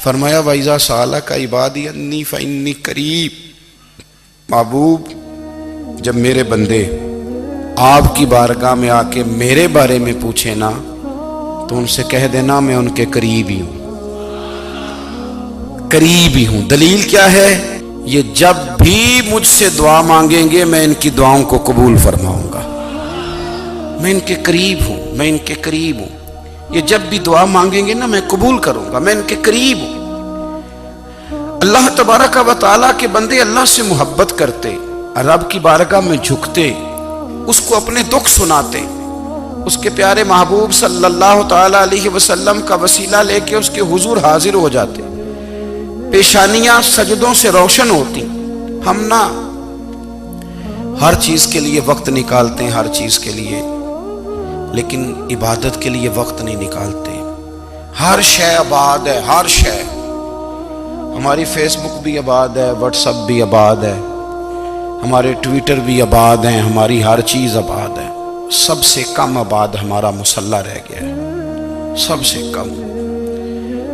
فرمایا وَإِذَا سَأَلَكَ عِبَادِي أَنِّي فَإِنِّي قَرِيب، محبوب جب میرے بندے آپ کی بارگاہ میں آ کے میرے بارے میں پوچھے نا تو ان سے کہہ دینا میں ان کے قریب ہی ہوں، قریب ہی ہوں۔ دلیل کیا ہے؟ یہ جب بھی مجھ سے دعا مانگیں گے میں ان کی دعاؤں کو قبول فرماؤں گا، میں ان کے قریب ہوں، میں ان کے قریب ہوں۔ یہ جب بھی دعا مانگیں گے نا میں قبول کروں گا، میں ان کے قریب ہوں۔ اللہ تبارک و تعالیٰ کے بندے اللہ سے محبت کرتے، رب کی بارگاہ میں جھکتے، اس کو اپنے دکھ سناتے، اس کے پیارے محبوب صلی اللہ تعالیٰ علیہ وسلم کا وسیلہ لے کے اس کے حضور حاضر ہو جاتے، پیشانیاں سجدوں سے روشن ہوتی۔ ہم نا ہر چیز کے لیے وقت نکالتے ہیں، ہر چیز کے لیے، لیکن عبادت کے لیے وقت نہیں نکالتے۔ ہر شے آباد ہے، ہر شے، ہماری فیس بک بھی آباد ہے، واٹس ایپ بھی آباد ہے، ہمارے ٹویٹر بھی آباد ہیں، ہماری ہر چیز آباد ہے۔ سب سے کم آباد ہمارا مصلی رہ گیا ہے، سب سے کم۔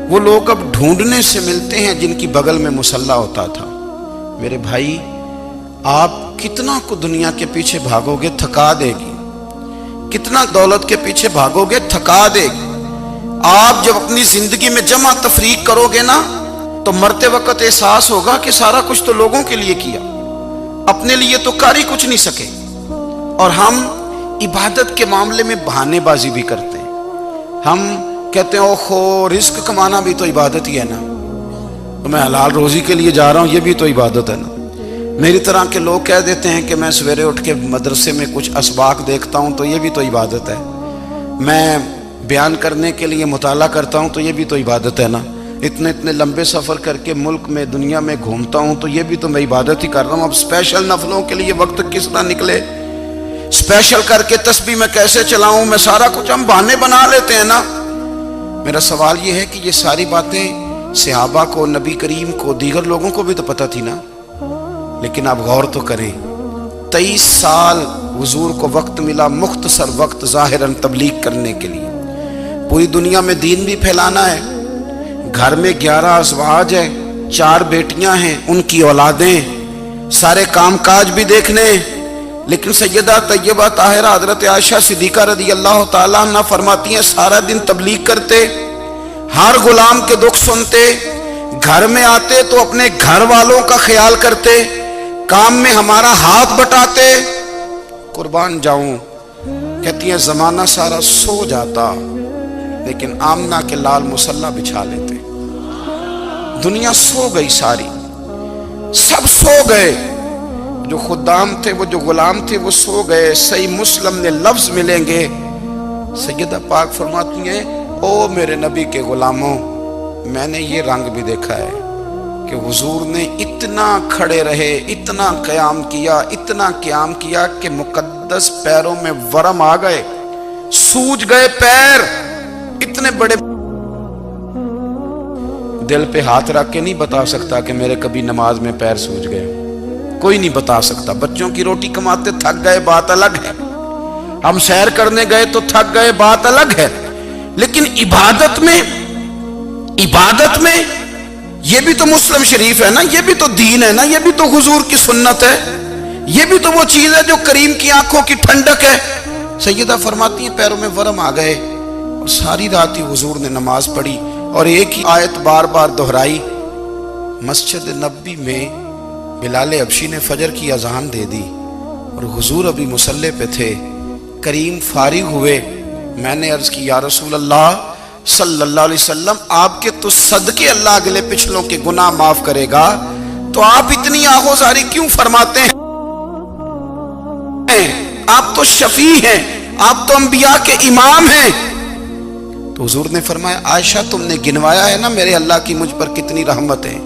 وہ لوگ اب ڈھونڈنے سے ملتے ہیں جن کی بغل میں مصلی ہوتا تھا۔ میرے بھائی آپ کتنا کو دنیا کے پیچھے بھاگو گے تھکا دے گی، کتنا دولت کے پیچھے بھاگو گے تھکا دے گی۔ آپ جب اپنی زندگی میں جمع تفریق کرو گے نا تو مرتے وقت احساس ہوگا کہ سارا کچھ تو لوگوں کے لیے کیا، اپنے لیے تو کر ہی کچھ نہیں سکے۔ اور ہم عبادت کے معاملے میں بہانے بازی بھی کرتے ہیں۔ ہم کہتے ہیں اوہو رزق کمانا بھی تو عبادت ہی ہے نا، تو میں حلال روزی کے لیے جا رہا ہوں، یہ بھی تو عبادت ہے نا۔ میری طرح کے لوگ کہہ دیتے ہیں کہ میں سویرے اٹھ کے مدرسے میں کچھ اسباق دیکھتا ہوں تو یہ بھی تو عبادت ہے، میں بیان کرنے کے لیے مطالعہ کرتا ہوں تو یہ بھی تو عبادت ہے نا، اتنے لمبے سفر کر کے ملک میں دنیا میں گھومتا ہوں تو یہ بھی تو میں عبادت ہی کر رہا ہوں۔ اب اسپیشل نفلوں کے لیے وقت کس طرح نکلے، اسپیشل کر کے تسبیح میں کیسے چلاؤں، میں سارا کچھ ہم بہانے بنا لیتے ہیں نا۔ میرا سوال یہ ہے کہ یہ ساری باتیں صحابہ کو، نبی کریم کو، دیگر لوگوں کو بھی تو پتہ تھی نا، لیکن آپ غور تو کریں 23 سال حضور کو وقت ملا، مختصر وقت ظاہراً تبلیغ کرنے کے لیے، پوری دنیا میں دین بھی پھیلانا ہے۔ گھر میں 11 ازواج ہیں، 4 بیٹیاں ہیں، ان کی اولادیں، سارے کام کاج بھی دیکھنے، لیکن سیدہ طیبہ طاہرہ حضرت عائشہ صدیقہ رضی اللہ تعالیٰ عنہ فرماتی ہیں سارا دن تبلیغ کرتے، ہر غلام کے دکھ سنتے، گھر میں آتے تو اپنے گھر والوں کا خیال کرتے، کام میں ہمارا ہاتھ بٹاتے۔ قربان جاؤں، کہتی ہیں زمانہ سارا سو جاتا لیکن آمنہ کے لال مصلی بچھا لیتے۔ دنیا سو گئی، ساری سب سو گئے، جو خدام تھے، وہ جو غلام تھے وہ سو گئے۔ صحیح مسلم میں لفظ ملیں گے، سیدہ پاک فرماتی ہیں او میرے نبی کے غلاموں، میں نے یہ رنگ بھی دیکھا ہے کہ حضور نے اتنا کھڑے رہے، اتنا قیام کیا، اتنا قیام کیا کہ مقدس پیروں میں ورم آ گئے، سوج گئے پیر، اتنے بڑے۔ دل پہ ہاتھ رکھ کے نہیں بتا سکتا کہ میرے کبھی نماز میں پیر سوج گئے، کوئی نہیں بتا سکتا۔ بچوں کی روٹی کماتے تھک گئے بات الگ ہے، ہم سیر کرنے گئے تو تھک گئے بات الگ ہے، لیکن عبادت میں یہ بھی تو مسلم شریف ہے نا، یہ بھی تو دین ہے نا، یہ بھی تو حضور کی سنت ہے، یہ بھی تو وہ چیز ہے جو کریم کی آنکھوں کی ٹھنڈک ہے۔ سیدہ فرماتی ہیں پیروں میں ورم آ گئے، اور ساری رات ہی حضور نے نماز پڑھی اور ایک ہی آیت بار بار دہرائی۔ مسجد نبوی میں بلال حبشی نے فجر کی اذان دے دی اور حضور ابھی مصلی پہ تھے، کریم فارغ ہوئے، میں نے عرض کی یا رسول اللہ صلی اللہ علیہ وسلم آپ کے تو صدقے اللہ اگلے پچھلوں کے گناہ معاف کرے گا، تو آپ اتنی آہوزاری کیوں فرماتے ہیں؟ آپ تو شفیع ہیں، آپ تو انبیاء کے امام ہیں۔ تو حضور نے فرمایا عائشہ تم نے گنوایا ہے نا میرے اللہ کی مجھ پر کتنی رحمت ہے،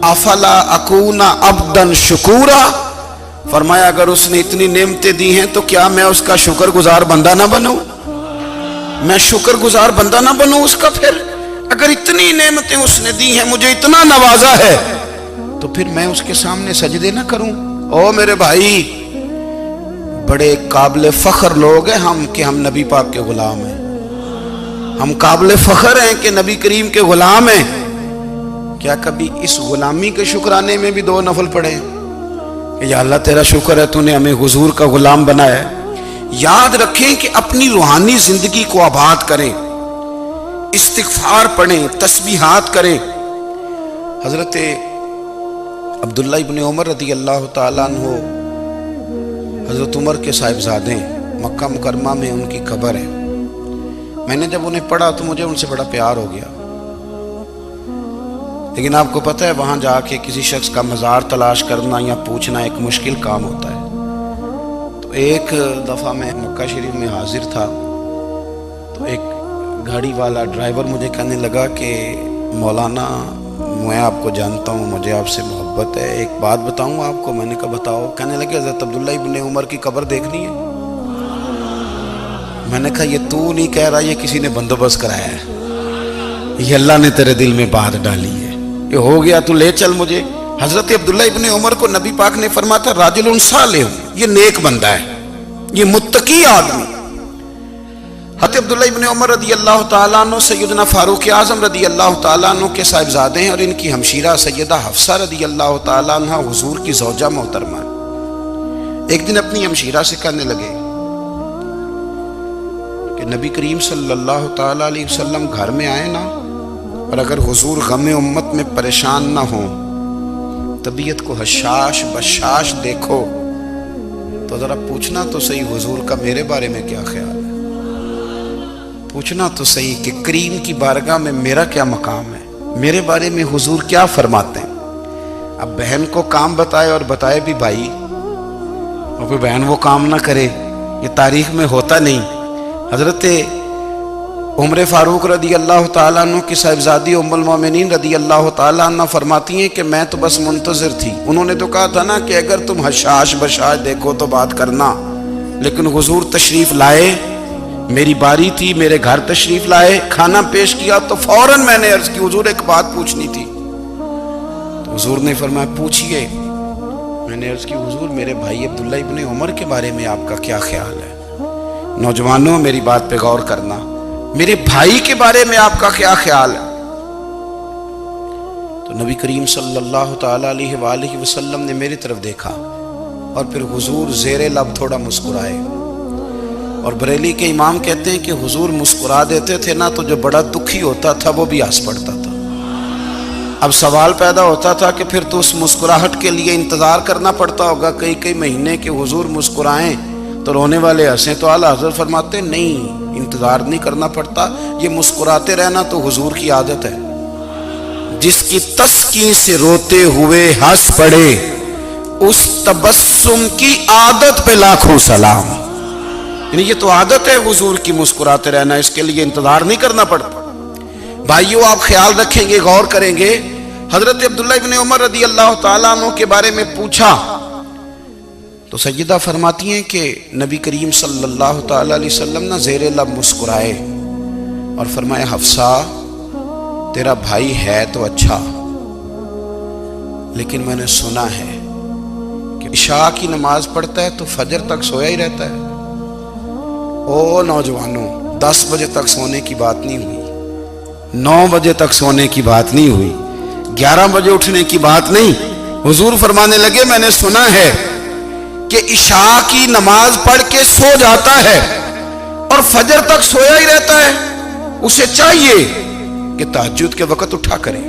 افلا اکون عبدا شکورا، فرمایا اگر اس نے اتنی نعمتیں دی ہیں تو کیا میں اس کا شکر گزار بندہ نہ بنوں، میں شکر گزار بندہ نہ بنوں اس کا؟ پھر اگر اتنی نعمتیں اس نے دی ہیں، مجھے اتنا نوازا ہے، تو پھر میں اس کے سامنے سجدے نہ کروں؟ او میرے بھائی، بڑے قابل فخر لوگ ہیں ہم کہ ہم نبی پاک کے غلام ہیں، ہم قابل فخر ہیں کہ نبی کریم کے غلام ہیں، کیا کبھی اس غلامی کے شکرانے میں بھی 2 نفل پڑھے کہ یا اللہ تیرا شکر ہے تو نے ہمیں حضور کا غلام بنایا ہے؟ یاد رکھیں کہ اپنی روحانی زندگی کو آباد کریں، استغفار پڑھیں، تسبیحات کریں۔ حضرت عبداللہ ابن عمر رضی اللہ تعالیٰ عنہ حضرت عمر کے صاحبزادے، مکہ مکرمہ میں ان کی قبر ہے۔ میں نے جب انہیں پڑھا تو مجھے ان سے بڑا پیار ہو گیا، لیکن آپ کو پتہ ہے وہاں جا کے کسی شخص کا مزار تلاش کرنا یا پوچھنا ایک مشکل کام ہوتا ہے۔ تو ایک دفعہ میں مکہ شریف میں حاضر تھا، تو ایک گاڑی والا ڈرائیور مجھے کہنے لگا کہ مولانا میں آپ کو جانتا ہوں، مجھے آپ سے محبت ہے، ایک بات بتاؤں آپ کو؟ میں نے کہا بتاؤ۔ کہنے لگے حضرت عبداللہ ابن عمر کی قبر دیکھنی ہے۔ میں نے کہا یہ تو نہیں کہہ رہا، یہ کسی نے بندوبست کرایا ہے، یہ اللہ نے تیرے دل میں بات ڈالی ہے، یہ ہو گیا، تو لے چل مجھے۔ حضرت عبداللہ ابن عمر کو نبی پاک نے فرمایا تھا راجل صالح، یہ نیک بندہ ہے، یہ متقی آدمی۔ حضرت عبداللہ ابن عمر رضی اللہ تعالیٰ عنہ سیدنا فاروق اعظم رضی اللہ تعالیٰ عنہ کے صاحبزادے ہیں، اور ان کی ہمشیرہ سیدہ حفصہ رضی اللہ تعالیٰ عنہ حضور کی زوجہ محترمہ۔ ایک دن اپنی ہمشیرہ سے کہنے لگے کہ نبی کریم صلی اللہ تعالیٰ علیہ وسلم گھر میں آئے نا، اور اگر حضور غم امت میں پریشان نہ ہوں، طبیعت کو حشاش بشاش دیکھو، تو ذرا پوچھنا تو صحیح حضور کا میرے بارے میں کیا خیال ہے، پوچھنا تو صحیح کہ کریم کی بارگاہ میں میرا کیا مقام ہے، میرے بارے میں حضور کیا فرماتے ہیں۔ اب بہن کو کام بتائے، اور بتائے بھی بھائی، اور پھر بہن وہ کام نہ کرے، یہ تاریخ میں ہوتا نہیں۔ حضرت عمر فاروق رضی اللہ تعالیٰ عنہ کی صاحبزادی ام المومنین رضی اللہ تعالیٰ عنہ فرماتی ہیں کہ میں تو بس منتظر تھی، انہوں نے تو کہا تھا نا کہ اگر تم حشاش بشاش دیکھو تو بات کرنا، لیکن حضور تشریف لائے، میری باری تھی، میرے گھر تشریف لائے، کھانا پیش کیا تو فوراً میں نے عرض کی حضور ایک بات پوچھنی تھی۔ تو حضور نے فرمایا پوچھئے۔ میں نے عرض کی حضور میرے بھائی عبداللہ ابن عمر کے بارے میں آپ کا کیا خیال ہے؟ نوجوانوں میری بات پہ غور کرنا، میرے بھائی کے بارے میں آپ کا کیا خیال ہے؟ تو نبی کریم صلی اللہ تعالیٰ علیہ وآلہ وسلم نے میری طرف دیکھا، اور پھر حضور زیر لب تھوڑا مسکرائے، اور بریلی کے امام کہتے ہیں کہ حضور مسکرا دیتے تھے نا تو جو بڑا دکھی ہوتا تھا وہ بھی ہنس پڑتا تھا۔ اب سوال پیدا ہوتا تھا کہ پھر تو اس مسکراہٹ کے لیے انتظار کرنا پڑتا ہوگا کئی مہینے کہ حضور مسکرائیں تو رونے والے ہنسیں، تو اعلیٰ حضرت فرماتے نہیں، انتظار نہیں کرنا پڑتا، یہ مسکراتے رہنا تو حضور کی عادت ہے۔ جس کی تسکین سے روتے ہوئے ہنس پڑے، اس تبسم کی عادت پہ لاکھوں سلام۔ یعنی یہ تو عادت ہے حضور کی مسکراتے رہنا، اس کے لیے انتظار نہیں کرنا پڑتا۔ بھائیو آپ خیال رکھیں گے، غور کریں گے، حضرت عبداللہ ابن عمر رضی اللہ تعالیٰ عنہ کے بارے میں پوچھا تو سیدہ فرماتی ہیں کہ نبی کریم صلی اللہ تعالیٰ علیہ وسلم نہ زیر لب مسکرائے اور فرمایا حفصہ تیرا بھائی ہے تو اچھا، لیکن میں نے سنا ہے کہ عشاء کی نماز پڑھتا ہے تو فجر تک سویا ہی رہتا ہے۔ او نوجوانوں، 10 بجے تک سونے کی بات نہیں ہوئی، 9 بجے تک سونے کی بات نہیں ہوئی، 11 بجے اٹھنے کی بات نہیں۔ حضور فرمانے لگے میں نے سنا ہے کہ عشاء کی نماز پڑھ کے سو جاتا ہے اور فجر تک سویا ہی رہتا ہے، اسے چاہیے کہ تہجد کے وقت اٹھا کرے،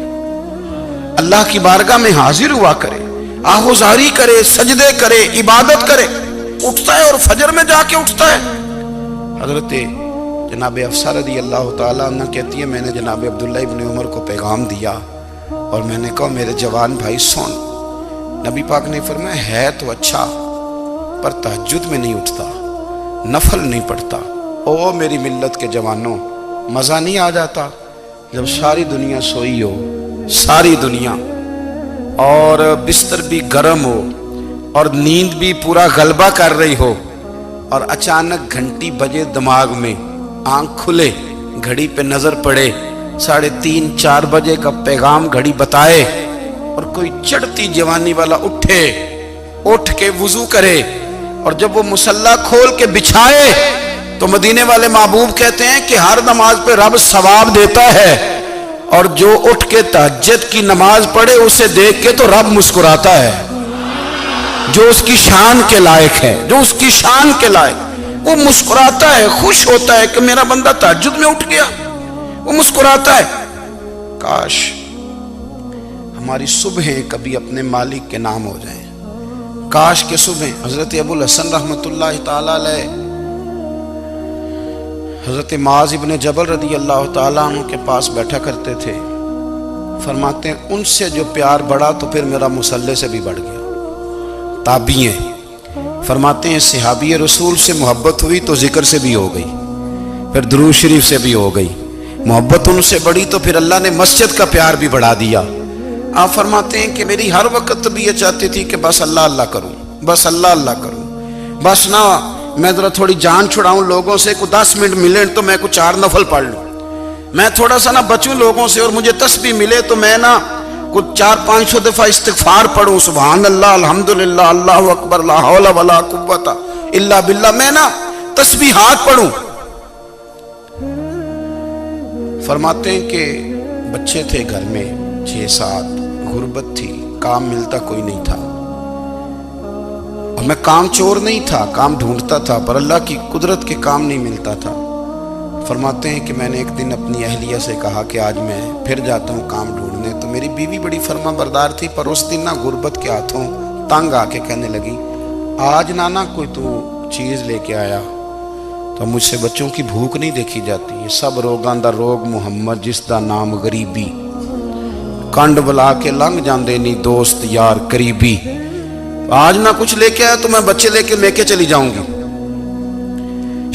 اللہ کی بارگاہ میں حاضر ہوا کرے، آہوزاری کرے، سجدے کرے، عبادت کرے، اٹھتا ہے اور فجر میں جا کے اٹھتا ہے۔ حضرت جناب حفصہ رضی اللہ تعالیٰ عنہ کہتی ہے میں نے جناب عبداللہ ابن عمر کو پیغام دیا اور میں نے کہا میرے جوان بھائی سن، نبی پاک نے فرمایا ہے تو اچھا پر تہجد میں نہیں اٹھتا، نفل نہیں پڑھتا۔ او میری ملت کے جوانوں، مزہ نہیں آ جاتا جب ساری دنیا سوئی ہو، ساری دنیا، اور بستر بھی گرم ہو اور نیند بھی پورا غلبہ کر رہی ہو، اور اچانک گھنٹی بجے دماغ میں، آنکھ کھلے، گھڑی پہ نظر پڑے، 3:30 4 بجے کا پیغام گھڑی بتائے، اور کوئی چڑھتی جوانی والا اٹھ کے وضو کرے، اور جب وہ مصلی کھول کے بچھائے تو مدینے والے محبوب کہتے ہیں کہ ہر نماز پہ رب ثواب دیتا ہے، اور جو اٹھ کے تہجد کی نماز پڑھے اسے دیکھ کے تو رب مسکراتا ہے، جو اس کی شان کے لائق ہے، جو اس کی شان کے لائق، وہ مسکراتا ہے، خوش ہوتا ہے کہ میرا بندہ تہجد میں اٹھ گیا، وہ مسکراتا ہے۔ کاش ہماری صبحیں کبھی اپنے مالک کے نام ہو جائیں، کاش کے صبح۔ حضرت ابو الحسن رحمت اللہ تعالی علیہ حضرت معاذ ابن جبل رضی اللہ تعالیٰ عنہ کے پاس بیٹھا کرتے تھے، فرماتے ہیں ان سے جو پیار بڑھا تو پھر میرا مصلی سے بھی بڑھ گیا۔ تابعی ہیں، فرماتے ہیں صحابی رسول سے محبت ہوئی تو ذکر سے بھی ہو گئی، پھر درود شریف سے بھی ہو گئی، محبت ان سے بڑھی تو پھر اللہ نے مسجد کا پیار بھی بڑھا دیا۔ آپ فرماتے ہیں کہ میری ہر وقت بھی یہ چاہتی تھی کہ بس اللہ اللہ کروں، بس اللہ اللہ کروں، بس نہ میں ذرا تھوڑی جان چھڑاؤں لوگوں سے، کوئی 10 منٹ ملے تو میں کوئی 4 نفل پڑھ لوں، میں تھوڑا سا نہ بچوں لوگوں سے، اور مجھے تسبیح ملے تو میں نہ کچھ 400-500 دفعہ استغفار پڑھوں، سبحان اللہ، الحمدللہ، اللہ اکبر، لا حول ولا قوت الا باللہ، میں نہ تسبیحات پڑھوں۔ فرماتے ہیں کہ بچے تھے گھر میں 6-7، غربت تھی، کام ملتا کوئی نہیں تھا، اور میں کام چور نہیں تھا، کام ڈھونڈتا تھا، پر اللہ کی قدرت کے کام نہیں ملتا تھا۔ فرماتے ہیں کہ میں نے ایک دن اپنی اہلیہ سے کہا کہ آج میں پھر جاتا ہوں کام ڈھونڈنے، تو میری بیوی بڑی فرما بردار تھی، پر اس دن نہ غربت کے ہاتھوں تنگ آ کے کہنے لگی آج نانا کوئی تو چیز لے کے آیا، تو مجھ سے بچوں کی بھوک نہیں دیکھی جاتی، یہ سب روگاں دا روگ محمد جس دا نام غریبی، کنڈ بلا کے لنگ جاندے نہیں دوست یار قریبی، آج نہ کچھ لے کے آیا تو میں بچے لے کے چلی جاؤں گی۔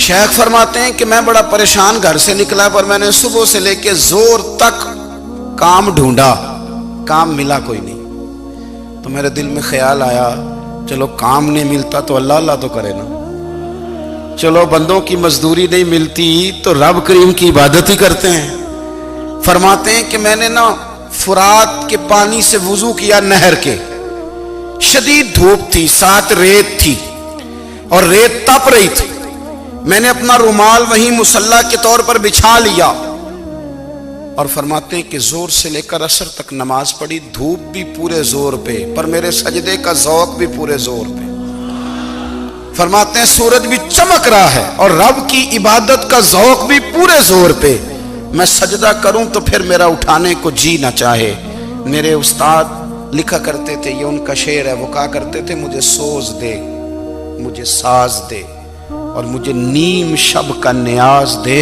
شیخ فرماتے ہیں کہ میں بڑا پریشان گھر سے نکلا، پر میں نے صبح سے لے کے زور تک کام ڈھونڈا، کام ملا کوئی نہیں، تو میرے دل میں خیال آیا چلو کام نہیں ملتا تو اللہ اللہ تو کرے نا، چلو بندوں کی مزدوری نہیں ملتی تو رب کریم کی عبادت ہی کرتے ہیں۔ فرماتے ہیں کہ میں نے نا فرات کے پانی سے وضو کیا، نہر کے، شدید دھوپ تھی، ساتھ ریت تھی اور ریت تپ رہی تھی، میں نے اپنا رومال وہیں مصلی کے طور پر بچھا لیا، اور فرماتے ہیں کہ زور سے لے کر عصر تک نماز پڑھی، دھوپ بھی پورے زور پہ، پر میرے سجدے کا ذوق بھی پورے زور پہ۔ فرماتے ہیں سورج بھی چمک رہا ہے اور رب کی عبادت کا ذوق بھی پورے زور پہ، میں سجدہ کروں تو پھر میرا اٹھانے کو جی نہ چاہے۔ میرے استاد لکھا کرتے تھے، یہ ان کا شعر ہے، وہ کہا کرتے تھے مجھے سوز دے، مجھے ساز دے، اور مجھے نیم شب کا نیاز دے،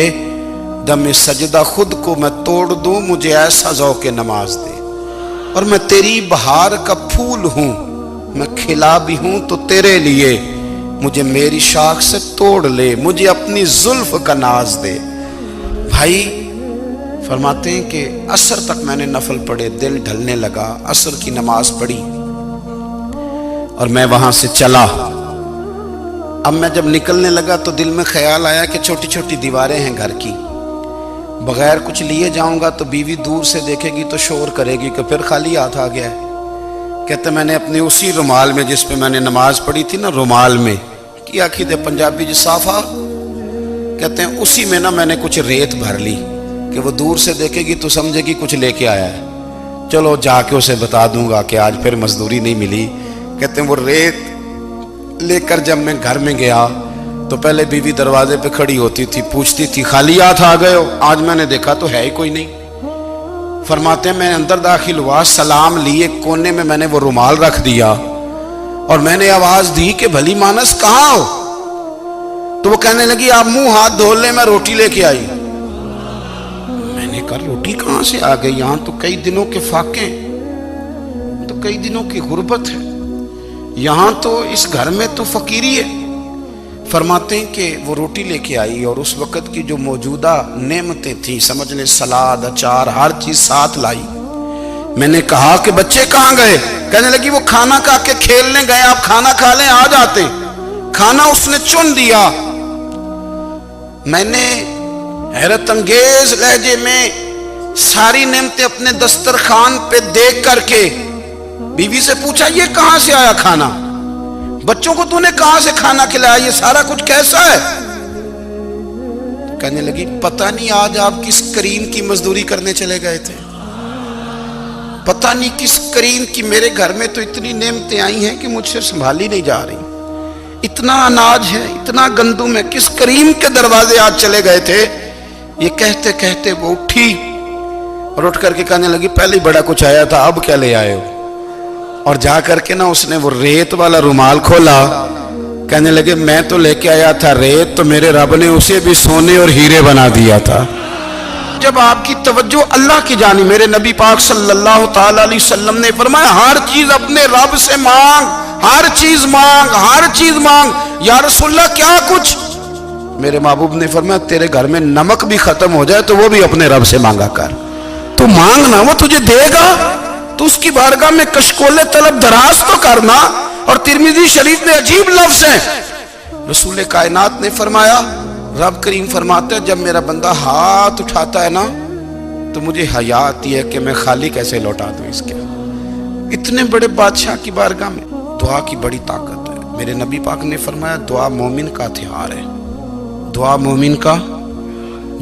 دم سجدہ خود کو میں توڑ دوں، مجھے ایسا ذوق نماز دے، اور میں تیری بہار کا پھول ہوں، میں کھلا بھی ہوں تو تیرے لیے، مجھے میری شاخ سے توڑ لے، مجھے اپنی زلف کا ناز دے۔ بھائی فرماتے ہیں کہ عصر تک میں نے نفل پڑھے، دل ڈھلنے لگا، عصر کی نماز پڑھی اور میں وہاں سے چلا۔ اب میں جب نکلنے لگا تو دل میں خیال آیا کہ چھوٹی چھوٹی دیواریں ہیں گھر کی، بغیر کچھ لیے جاؤں گا تو بیوی دور سے دیکھے گی تو شور کرے گی کہ پھر خالی ہاتھ آ گیا ہے۔ کہتے میں نے اپنے اسی رومال میں جس پہ میں نے نماز پڑھی تھی نا، رومال میں کی آخی دے پنجابی جو صافہ کہتے ہیں، اسی میں نا میں نے کچھ ریت بھر لی کہ وہ دور سے دیکھے گی تو سمجھے گی کچھ لے کے آیا ہے، چلو جا کے اسے بتا دوں گا کہ آج پھر مزدوری نہیں ملی۔ کہتے ہیں وہ ریت لے کر جب میں گھر میں گیا تو پہلے بیوی دروازے پہ کھڑی ہوتی تھی، پوچھتی تھی خالی ہاتھ آ گئے ہو؟ آج میں نے دیکھا تو ہے ہی کوئی نہیں۔ فرماتے ہیں میں اندر داخل ہوا، سلام لیے، کونے میں میں نے وہ رومال رکھ دیا اور میں نے آواز دی کہ بھلی مانس کہاں ہو؟ تو وہ کہنے لگی آپ منہ ہاتھ دھو لیں، میں روٹی لے کے آئی۔ میں نے کہا روٹی کہاں سے آ گئی؟ یہاں تو کئی دنوں کے فاقے، تو کئی دنوں کی غربت ہے، یہاں تو اس گھر میں تو فقیری ہے۔ فرماتے ہیں کہ وہ روٹی لے کے آئی اور اس وقت کی جو موجودہ نعمتیں تھیں، سمجھ لیں سلاد، اچار، ہر چیز ساتھ لائی۔ میں نے کہا کہ بچے کہاں گئے؟ کہنے لگی وہ کھانا کھا کے کھیلنے گئے، آپ کھانا کھا لیں آ جاتے۔ کھانا اس نے چن دیا۔ میں نے حیرت انگیز لہجے میں ساری نعمتیں اپنے دسترخوان پہ دیکھ کر کے بیوی سے پوچھا یہ کہاں سے آیا کھانا؟ بچوں کو تو نے کہاں سے کھانا کھلایا؟ یہ سارا کچھ کیسا ہے؟ کہنے لگی پتہ نہیں آج آپ کس کریم کی مزدوری کرنے چلے گئے تھے، پتہ نہیں کس کریم کی، میرے گھر میں تو اتنی نعمتیں آئی ہیں کہ مجھ سے سنبھالی نہیں جا رہی، اتنا اناج ہے، اتنا گندم ہے، کس کریم کے دروازے آج چلے گئے تھے۔ یہ کہتے کہتے وہ اٹھی اور اٹھ کر کے کہنے لگی پہلے بڑا کچھ آیا تھا، اب کیا لے آئے ہو؟ اور جا کر کے نا اس نے وہ ریت والا رومال کھولا، کہنے لگے میں تو لے کے آیا تھا ریت، تو میرے رب نے اسے بھی سونے اور ہیرے بنا دیا تھا۔ جب آپ کی توجہ اللہ کی جانب، میرے نبی پاک صلی اللہ تعالی علیہ وسلم نے فرمایا ہر چیز اپنے رب سے مانگ، ہر چیز مانگ، ہر چیز مانگ۔ یا رسول اللہ کیا کچھ؟ میرے محبوب نے فرمایا تیرے گھر میں نمک بھی ختم ہو جائے تو وہ بھی اپنے رب سے مانگا کر، تو مانگنا وہ تجھے دے گا، تو اس کی بارگاہ میں کشکول طلب دراز تو کرنا۔ اور ترمذی شریف میں عجیب لفظ ہیں، رسول کائنات نے فرمایا، رب کریم فرماتا ہے جب میرا بندہ ہاتھ اٹھاتا ہے نا تو مجھے حیا آتی ہے کہ میں خالی کیسے لوٹا دوں اس کے۔ اتنے بڑے بادشاہ کی بارگاہ میں دعا کی بڑی طاقت ہے۔ میرے نبی پاک نے فرمایا دعا مومن کا ہتھیار ہے، دعا مومن کا،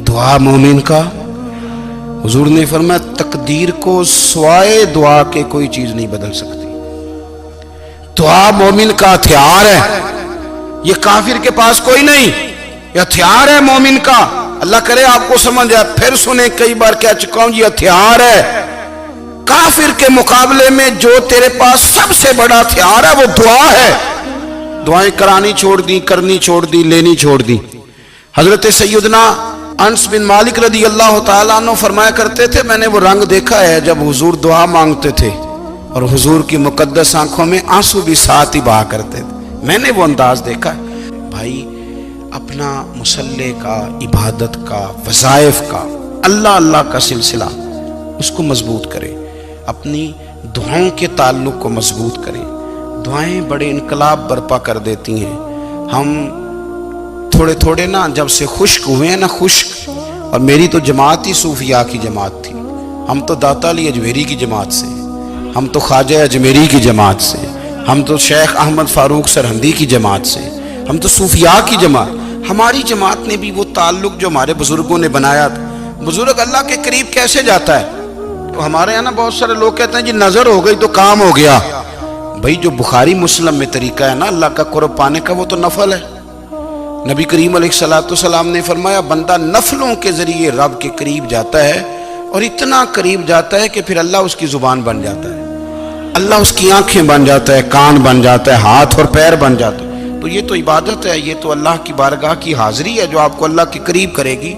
دعا مومن کا۔ حضور نے فرمایا تقدیر کو سوائے دعا کے کوئی چیز نہیں بدل سکتی، دعا مومن کا ہتھیار ہے، یہ کافر کے پاس کوئی نہیں، یہ ہتھیار ہے مومن کا۔ اللہ کرے آپ کو سمجھ آئے، پھر سنیں، کئی بار کہہ چکا ہوں یہ ہتھیار ہے۔ کافر کے مقابلے میں جو تیرے پاس سب سے بڑا ہتھیار ہے وہ دعا ہے۔ دعائیں کرانی چھوڑ دی، کرنی چھوڑ دی، لینی چھوڑ دی۔ حضرت سیدنا انس بن مالک رضی اللہ تعالیٰ عنہ فرمایا کرتے تھے میں نے وہ رنگ دیکھا ہے جب حضور دعا مانگتے تھے اور حضور کی مقدس آنکھوں میں آنسو بھی ساتھ ہی بہا کرتے تھے، میں نے وہ انداز دیکھا ہے۔ بھائی اپنا مصلی کا، عبادت کا، وظائف کا، اللہ اللہ کا سلسلہ اس کو مضبوط کریں، اپنی دعاؤں کے تعلق کو مضبوط کریں۔ دعائیں بڑے انقلاب برپا کر دیتی ہیں۔ ہم تھوڑے تھوڑے نا جب سے خشک ہوئے ہیں نا، خشک، اور میری تو جماعت ہی صوفیاء کی جماعت تھی، ہم تو داتا علی اجمیری کی جماعت سے، ہم تو خواجہ اجمیری کی جماعت سے، ہم تو شیخ احمد فاروق سرہندی کی جماعت سے، ہم تو صوفیاء کی جماعت۔ ہماری جماعت نے بھی وہ تعلق جو ہمارے بزرگوں نے بنایا تھا۔ بزرگ اللہ کے قریب کیسے جاتا ہے؟ تو ہمارے یہاں نا بہت سارے لوگ کہتے ہیں جی نظر ہو گئی تو کام ہو گیا۔ بھائی جو بخاری مسلم میں طریقہ ہے نا اللہ کا قرب پانے کا، وہ تو نفل ہے۔ نبی کریم علیہ السلام نے فرمایا بندہ نفلوں کے ذریعے رب کے قریب جاتا ہے، اور اتنا قریب جاتا ہے کہ پھر اللہ اس کی زبان بن جاتا ہے، اللہ اس کی آنکھیں بن جاتا ہے، کان بن جاتا ہے، ہاتھ اور پیر بن جاتا ہے۔ تو یہ تو عبادت ہے، یہ تو اللہ کی بارگاہ کی حاضری ہے جو آپ کو اللہ کے قریب کرے گی۔